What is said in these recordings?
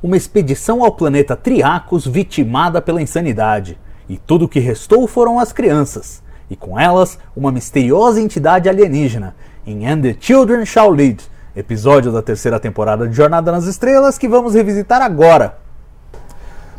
uma expedição ao planeta Triacos vitimada pela insanidade, e tudo o que restou foram as crianças, e com elas uma misteriosa entidade alienígena, em And the Children Shall Lead, episódio da terceira temporada de Jornada nas Estrelas que vamos revisitar agora.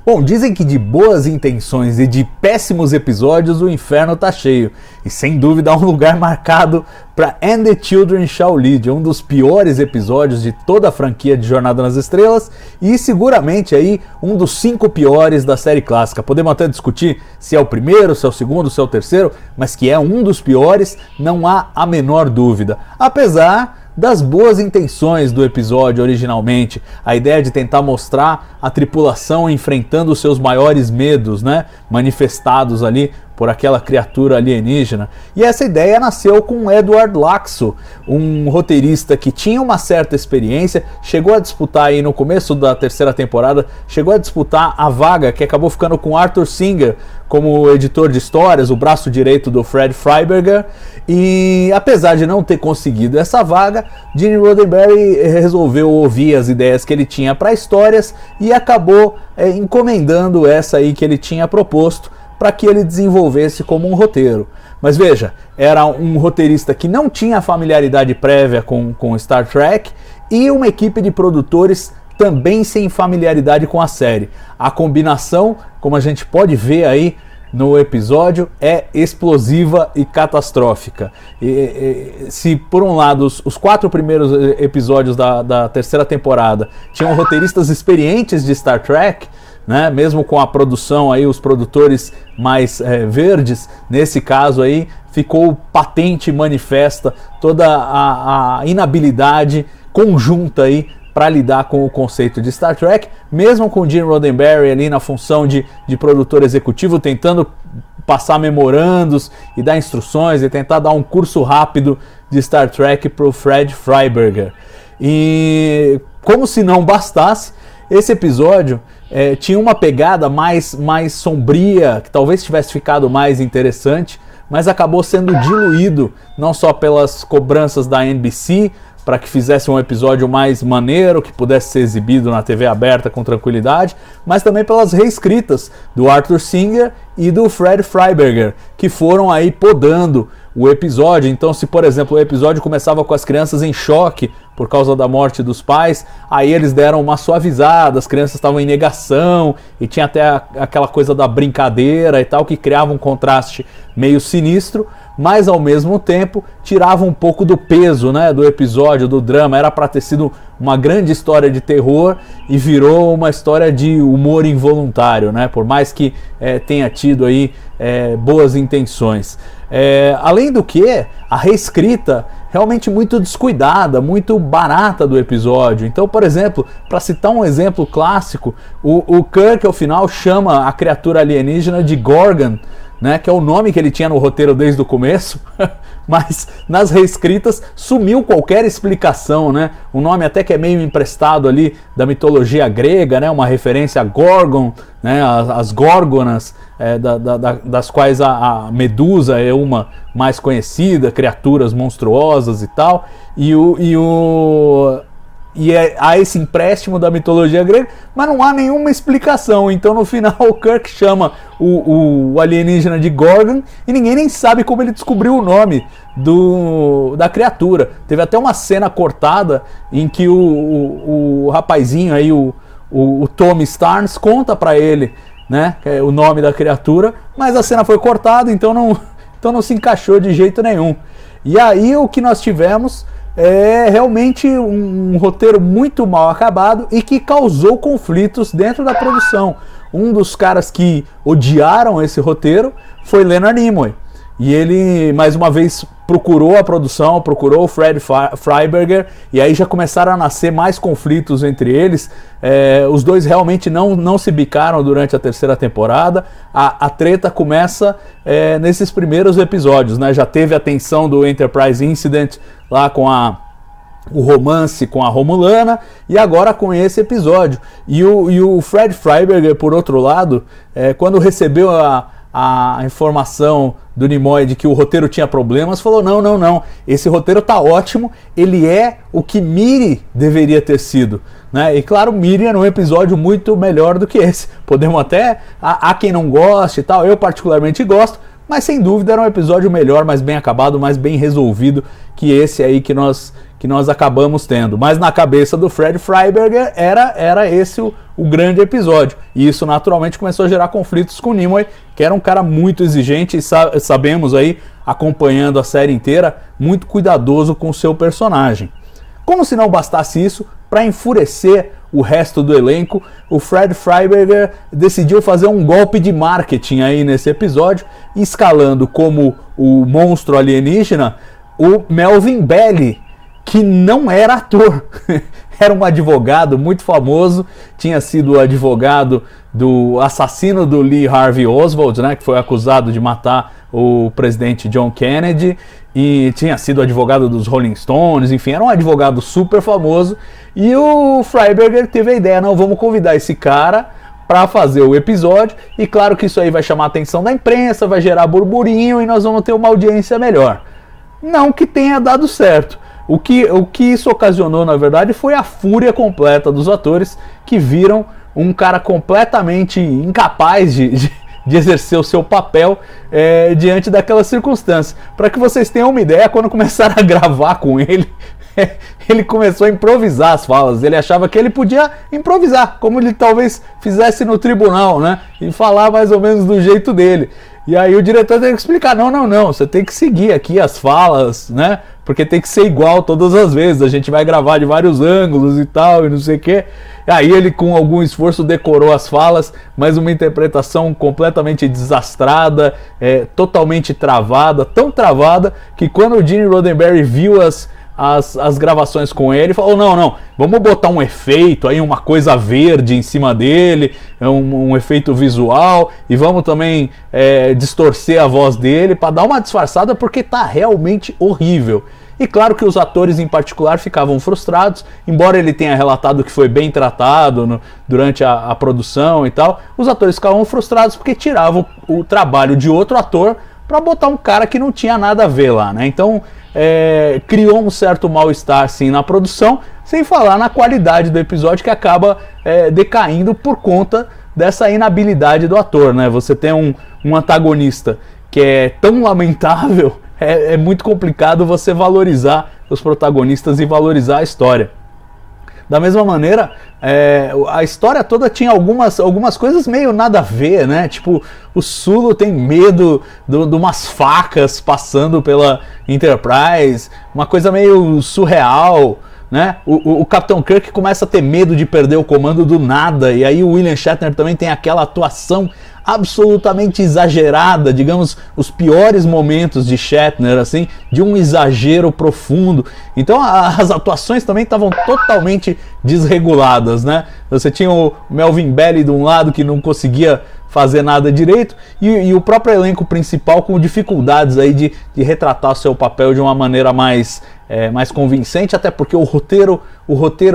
Bom, dizem que de boas intenções e de péssimos episódios o inferno tá cheio, e sem dúvida há um lugar marcado para And the Children Shall Lead, um dos piores episódios de toda a franquia de Jornada nas Estrelas e seguramente aí um dos 5 piores da série clássica. Podemos até discutir se é o primeiro, se é o segundo, se é o terceiro, mas que é um dos piores, não há a menor dúvida. Apesar das boas intenções do episódio originalmente, a ideia de tentar mostrar a tripulação enfrentando os seus maiores medos, né, manifestados ali por aquela criatura alienígena. E essa ideia nasceu com Edward Laxo, um roteirista que tinha uma certa experiência, chegou a disputar aí no começo da terceira temporada, chegou a disputar a vaga que acabou ficando com Arthur Singer como editor de histórias, o braço direito do Fred Freiberger, e apesar de não ter conseguido essa vaga, Gene Roddenberry resolveu ouvir as ideias que ele tinha para histórias e acabou encomendando essa aí que ele tinha proposto para que ele desenvolvesse como um roteiro. Mas veja, era um roteirista que não tinha familiaridade prévia com Star Trek e uma equipe de produtores também sem familiaridade com a série. A combinação, como a gente pode ver aí no episódio, é explosiva e catastrófica. Se por um lado os 4 primeiros episódios da terceira temporada tinham roteiristas experientes de Star Trek, né, mesmo com a produção aí, os produtores mais verdes, nesse caso aí ficou patente e manifesta toda a inabilidade conjunta aí para lidar com o conceito de Star Trek, mesmo com Gene Roddenberry ali na função de produtor executivo, tentando passar memorandos e dar instruções e tentar dar um curso rápido de Star Trek para o Fred Freiberger. E como se não bastasse, esse episódio tinha uma pegada mais sombria, que talvez tivesse ficado mais interessante, mas acabou sendo diluído não só pelas cobranças da NBC para que fizesse um episódio mais maneiro, que pudesse ser exibido na TV aberta com tranquilidade, mas também pelas reescritas do Arthur Singer e do Fred Freiberger, que foram aí podando o episódio. Então, se por exemplo o episódio começava com as crianças em choque por causa da morte dos pais, aí eles deram uma suavizada, as crianças estavam em negação e tinha até aquela coisa da brincadeira e tal, que criava um contraste meio sinistro, mas ao mesmo tempo tirava um pouco do peso, né, do episódio, do drama. Era para ter sido uma grande história de terror e virou uma história de humor involuntário, né, por mais que tenha tido aí boas intenções. Além do que, a reescrita realmente muito descuidada, muito barata do episódio. Então, por exemplo, para citar um exemplo clássico, o Kirk ao final chama a criatura alienígena de Gorgon, né, que é o nome que ele tinha no roteiro desde o começo, mas nas reescritas sumiu qualquer explicação, né? Um nome até que é meio emprestado ali da mitologia grega, né? Uma referência a Gorgon, né? As górgonas, das quais a Medusa é uma mais conhecida, criaturas monstruosas e tal, há esse empréstimo da mitologia grega, mas não há nenhuma explicação. Então no final o Kirk chama o alienígena de Gorgon e ninguém nem sabe como ele descobriu o nome da criatura. Teve até uma cena cortada em que o rapazinho aí, o Tommy Starnes, conta para ele, né, o nome da criatura, mas a cena foi cortada, então não se encaixou de jeito nenhum. E aí o que nós tivemos é realmente um roteiro muito mal acabado e que causou conflitos dentro da produção. Um dos caras que odiaram esse roteiro foi Leonard Nimoy. E ele, mais uma vez, procurou a produção, procurou o Fred Freiberger, e aí já começaram a nascer mais conflitos entre eles. Os dois realmente não se bicaram durante a terceira temporada. A treta começa nesses primeiros episódios, né? Já teve a tensão do Enterprise Incident lá com o romance com a Romulana, e agora com esse episódio. E o Fred Freiberger, por outro lado, quando recebeu a informação do Nimoy de que o roteiro tinha problemas, falou: não, esse roteiro tá ótimo, ele é o que Miri deveria ter sido, né? E claro, Miriam é um episódio muito melhor do que esse. Podemos até... Há quem não goste e tal, eu particularmente gosto, mas sem dúvida era um episódio melhor, mais bem acabado, mais bem resolvido que esse aí que nós acabamos tendo. Mas na cabeça do Fred Freiberger era esse o grande episódio. E isso naturalmente começou a gerar conflitos com o Nimoy, que era um cara muito exigente e sabemos aí, acompanhando a série inteira, muito cuidadoso com o seu personagem. Como se não bastasse isso, para enfurecer o resto do elenco, o Fred Freiberger decidiu fazer um golpe de marketing aí nesse episódio, escalando como o monstro alienígena o Melvin Belli, que não era ator, era um advogado muito famoso, tinha sido o advogado do assassino do Lee Harvey Oswald, né, que foi acusado de matar o presidente John Kennedy, e tinha sido advogado dos Rolling Stones, enfim, era um advogado super famoso, e o Freiberger teve a ideia, não, vamos convidar esse cara para fazer o episódio, e claro que isso aí vai chamar a atenção da imprensa, vai gerar burburinho, e nós vamos ter uma audiência melhor. Não que tenha dado certo. O que isso ocasionou, na verdade, foi a fúria completa dos atores, que viram um cara completamente incapaz de exercer o seu papel diante daquelas circunstâncias. Para que vocês tenham uma ideia, quando começaram a gravar com ele, ele começou a improvisar as falas. Ele achava que ele podia improvisar, como ele talvez fizesse no tribunal, né? E falar mais ou menos do jeito dele. E aí o diretor teve que explicar, não, você tem que seguir aqui as falas, né? Porque tem que ser igual todas as vezes, a gente vai gravar de vários ângulos e tal, e não sei o quê. Aí ele, com algum esforço, decorou as falas, mas uma interpretação completamente desastrada, totalmente travada, tão travada, que quando o Gene Roddenberry viu as gravações com ele, falou, não, vamos botar um efeito aí, uma coisa verde em cima dele, um efeito visual, e vamos também distorcer a voz dele para dar uma disfarçada, porque tá realmente horrível. E claro que os atores em particular ficavam frustrados, embora ele tenha relatado que foi bem tratado durante a produção e tal, os atores ficavam frustrados porque tiravam o trabalho de outro ator para botar um cara que não tinha nada a ver lá, né? Então criou um certo mal-estar sim na produção, sem falar na qualidade do episódio, que acaba decaindo por conta dessa inabilidade do ator, né? Você tem um antagonista que é tão lamentável, é muito complicado você valorizar os protagonistas e valorizar a história. Da mesma maneira, a história toda tinha algumas coisas meio nada a ver, né? Tipo, o Sulu tem medo de umas facas passando pela Enterprise, uma coisa meio surreal, né? O Capitão Kirk começa a ter medo de perder o comando do nada, e aí o William Shatner também tem aquela atuação absolutamente exagerada, digamos, os piores momentos de Shatner, assim, de um exagero profundo. Então as atuações também estavam totalmente desreguladas, né? Você tinha o Melvin Belli de um lado, que não conseguia fazer nada direito, e o próprio elenco principal com dificuldades aí de retratar o seu papel de uma maneira mais convincente, até porque o roteiro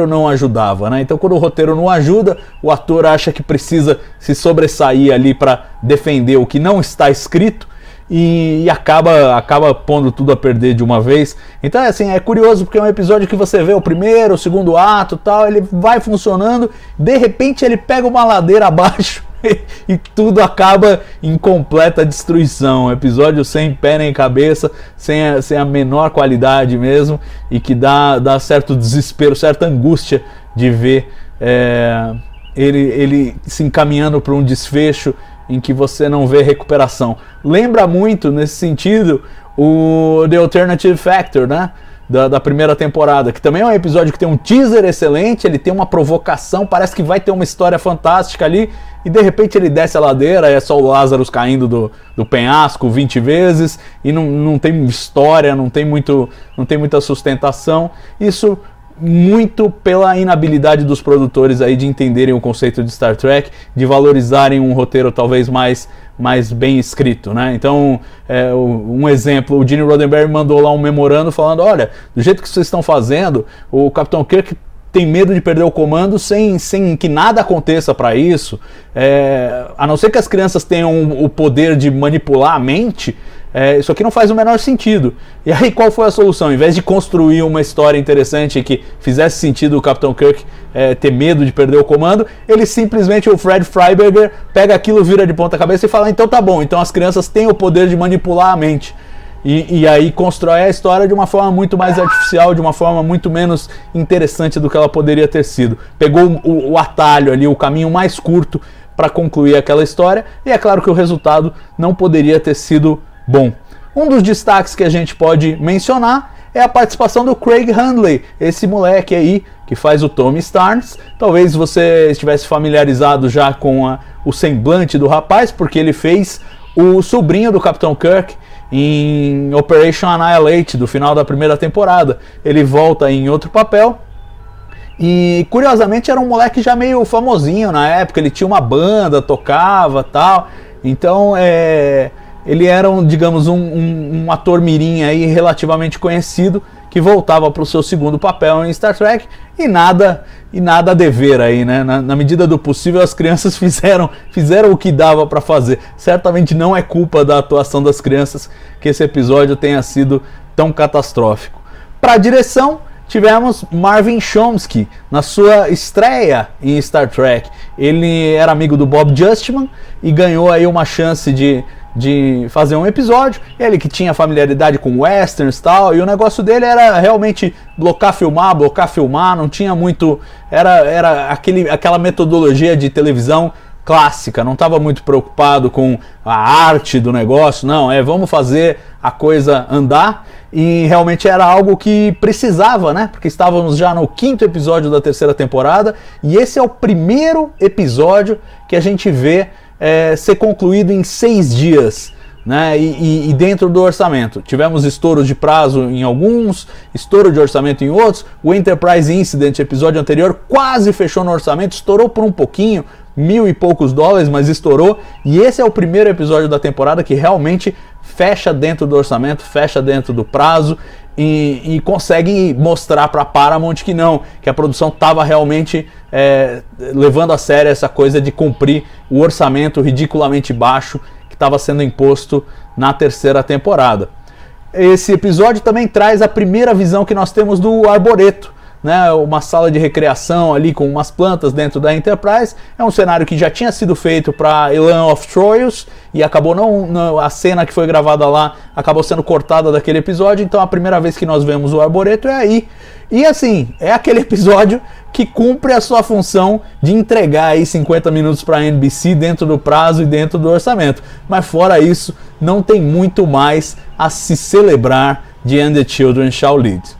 não ajudava, né? Então quando o roteiro não ajuda, o ator acha que precisa se sobressair ali para defender o que não está escrito, e acaba pondo tudo a perder de uma vez. Então assim, é curioso, porque é um episódio que você vê o primeiro, o segundo ato e tal, ele vai funcionando, de repente ele pega uma ladeira abaixo e tudo acaba em completa destruição. Um episódio sem pé nem cabeça, sem a menor qualidade mesmo, e que dá certo desespero, certa angústia de ver ele se encaminhando para um desfecho em que você não vê recuperação. Lembra muito, nesse sentido, o The Alternative Factor, né? Da primeira temporada, que também é um episódio que tem um teaser excelente, ele tem uma provocação, parece que vai ter uma história fantástica ali, e de repente ele desce a ladeira, é só o Lazarus caindo do penhasco 20 vezes, e não tem história, não tem muita sustentação. Isso muito pela inabilidade dos produtores aí de entenderem o conceito de Star Trek, de valorizarem um roteiro talvez mais bem escrito, né? Então, um exemplo, o Gene Roddenberry mandou lá um memorando falando, olha, do jeito que vocês estão fazendo, o Capitão Kirk tem medo de perder o comando sem que nada aconteça para isso, a não ser que as crianças tenham o poder de manipular a mente, Isso aqui não faz o menor sentido. E aí qual foi a solução? Em vez de construir uma história interessante que fizesse sentido o Capitão Kirk ter medo de perder o comando, ele simplesmente, o Fred Freiberger, pega aquilo, vira de ponta cabeça e fala, então tá bom, então as crianças têm o poder de manipular a mente. E aí constrói a história de uma forma muito mais artificial, de uma forma muito menos interessante do que ela poderia ter sido. Pegou o atalho ali, o caminho mais curto para concluir aquela história, e é claro que o resultado não poderia ter sido bom. Um dos destaques que a gente pode mencionar é a participação do Craig Hundley, esse moleque aí que faz o Tommy Starnes. Talvez você estivesse familiarizado já com o semblante do rapaz, porque ele fez o sobrinho do Capitão Kirk em Operation Annihilate, do final da primeira temporada. Ele volta em outro papel e, curiosamente, era um moleque já meio famosinho na época. Ele tinha uma banda, tocava, tal. Então ele era um ator mirim aí relativamente conhecido, que voltava para o seu segundo papel em Star Trek, e nada a dever aí, né? Na medida do possível, as crianças fizeram o que dava para fazer. Certamente não é culpa da atuação das crianças que esse episódio tenha sido tão catastrófico. Para a direção, tivemos Marvin Chomsky na sua estreia em Star Trek. Ele era amigo do Bob Justman e ganhou aí uma chance de fazer um episódio. Ele que tinha familiaridade com westerns e tal, e o negócio dele era realmente blocar, filmar, não tinha muito, era aquela metodologia de televisão clássica, não estava muito preocupado com a arte do negócio, não, vamos fazer a coisa andar, e realmente era algo que precisava, né, porque estávamos já no 5º episódio da terceira temporada, e esse é o primeiro episódio que a gente vê ser concluído em 6 dias, né? E dentro do orçamento. Tivemos estouros de prazo em alguns, estouro de orçamento em outros. O Enterprise Incident, episódio anterior, quase fechou no orçamento, estourou por um pouquinho, $1.000 e poucos, mas estourou. E esse é o primeiro episódio da temporada que realmente fecha dentro do orçamento, fecha dentro do prazo, e consegue mostrar para a Paramount que a produção estava realmente levando a sério essa coisa de cumprir o orçamento ridiculamente baixo que estava sendo imposto na terceira temporada. Esse episódio também traz a primeira visão que nós temos do Arboreto, né, uma sala de recreação ali com umas plantas dentro da Enterprise. É um cenário que já tinha sido feito para Elan of Troyes e acabou a cena que foi gravada lá acabou sendo cortada daquele episódio, então a primeira vez que nós vemos o Arboreto é aí. E assim, é aquele episódio que cumpre a sua função de entregar aí 50 minutos para a NBC dentro do prazo e dentro do orçamento. Mas fora isso, não tem muito mais a se celebrar de And the Children Shall Lead.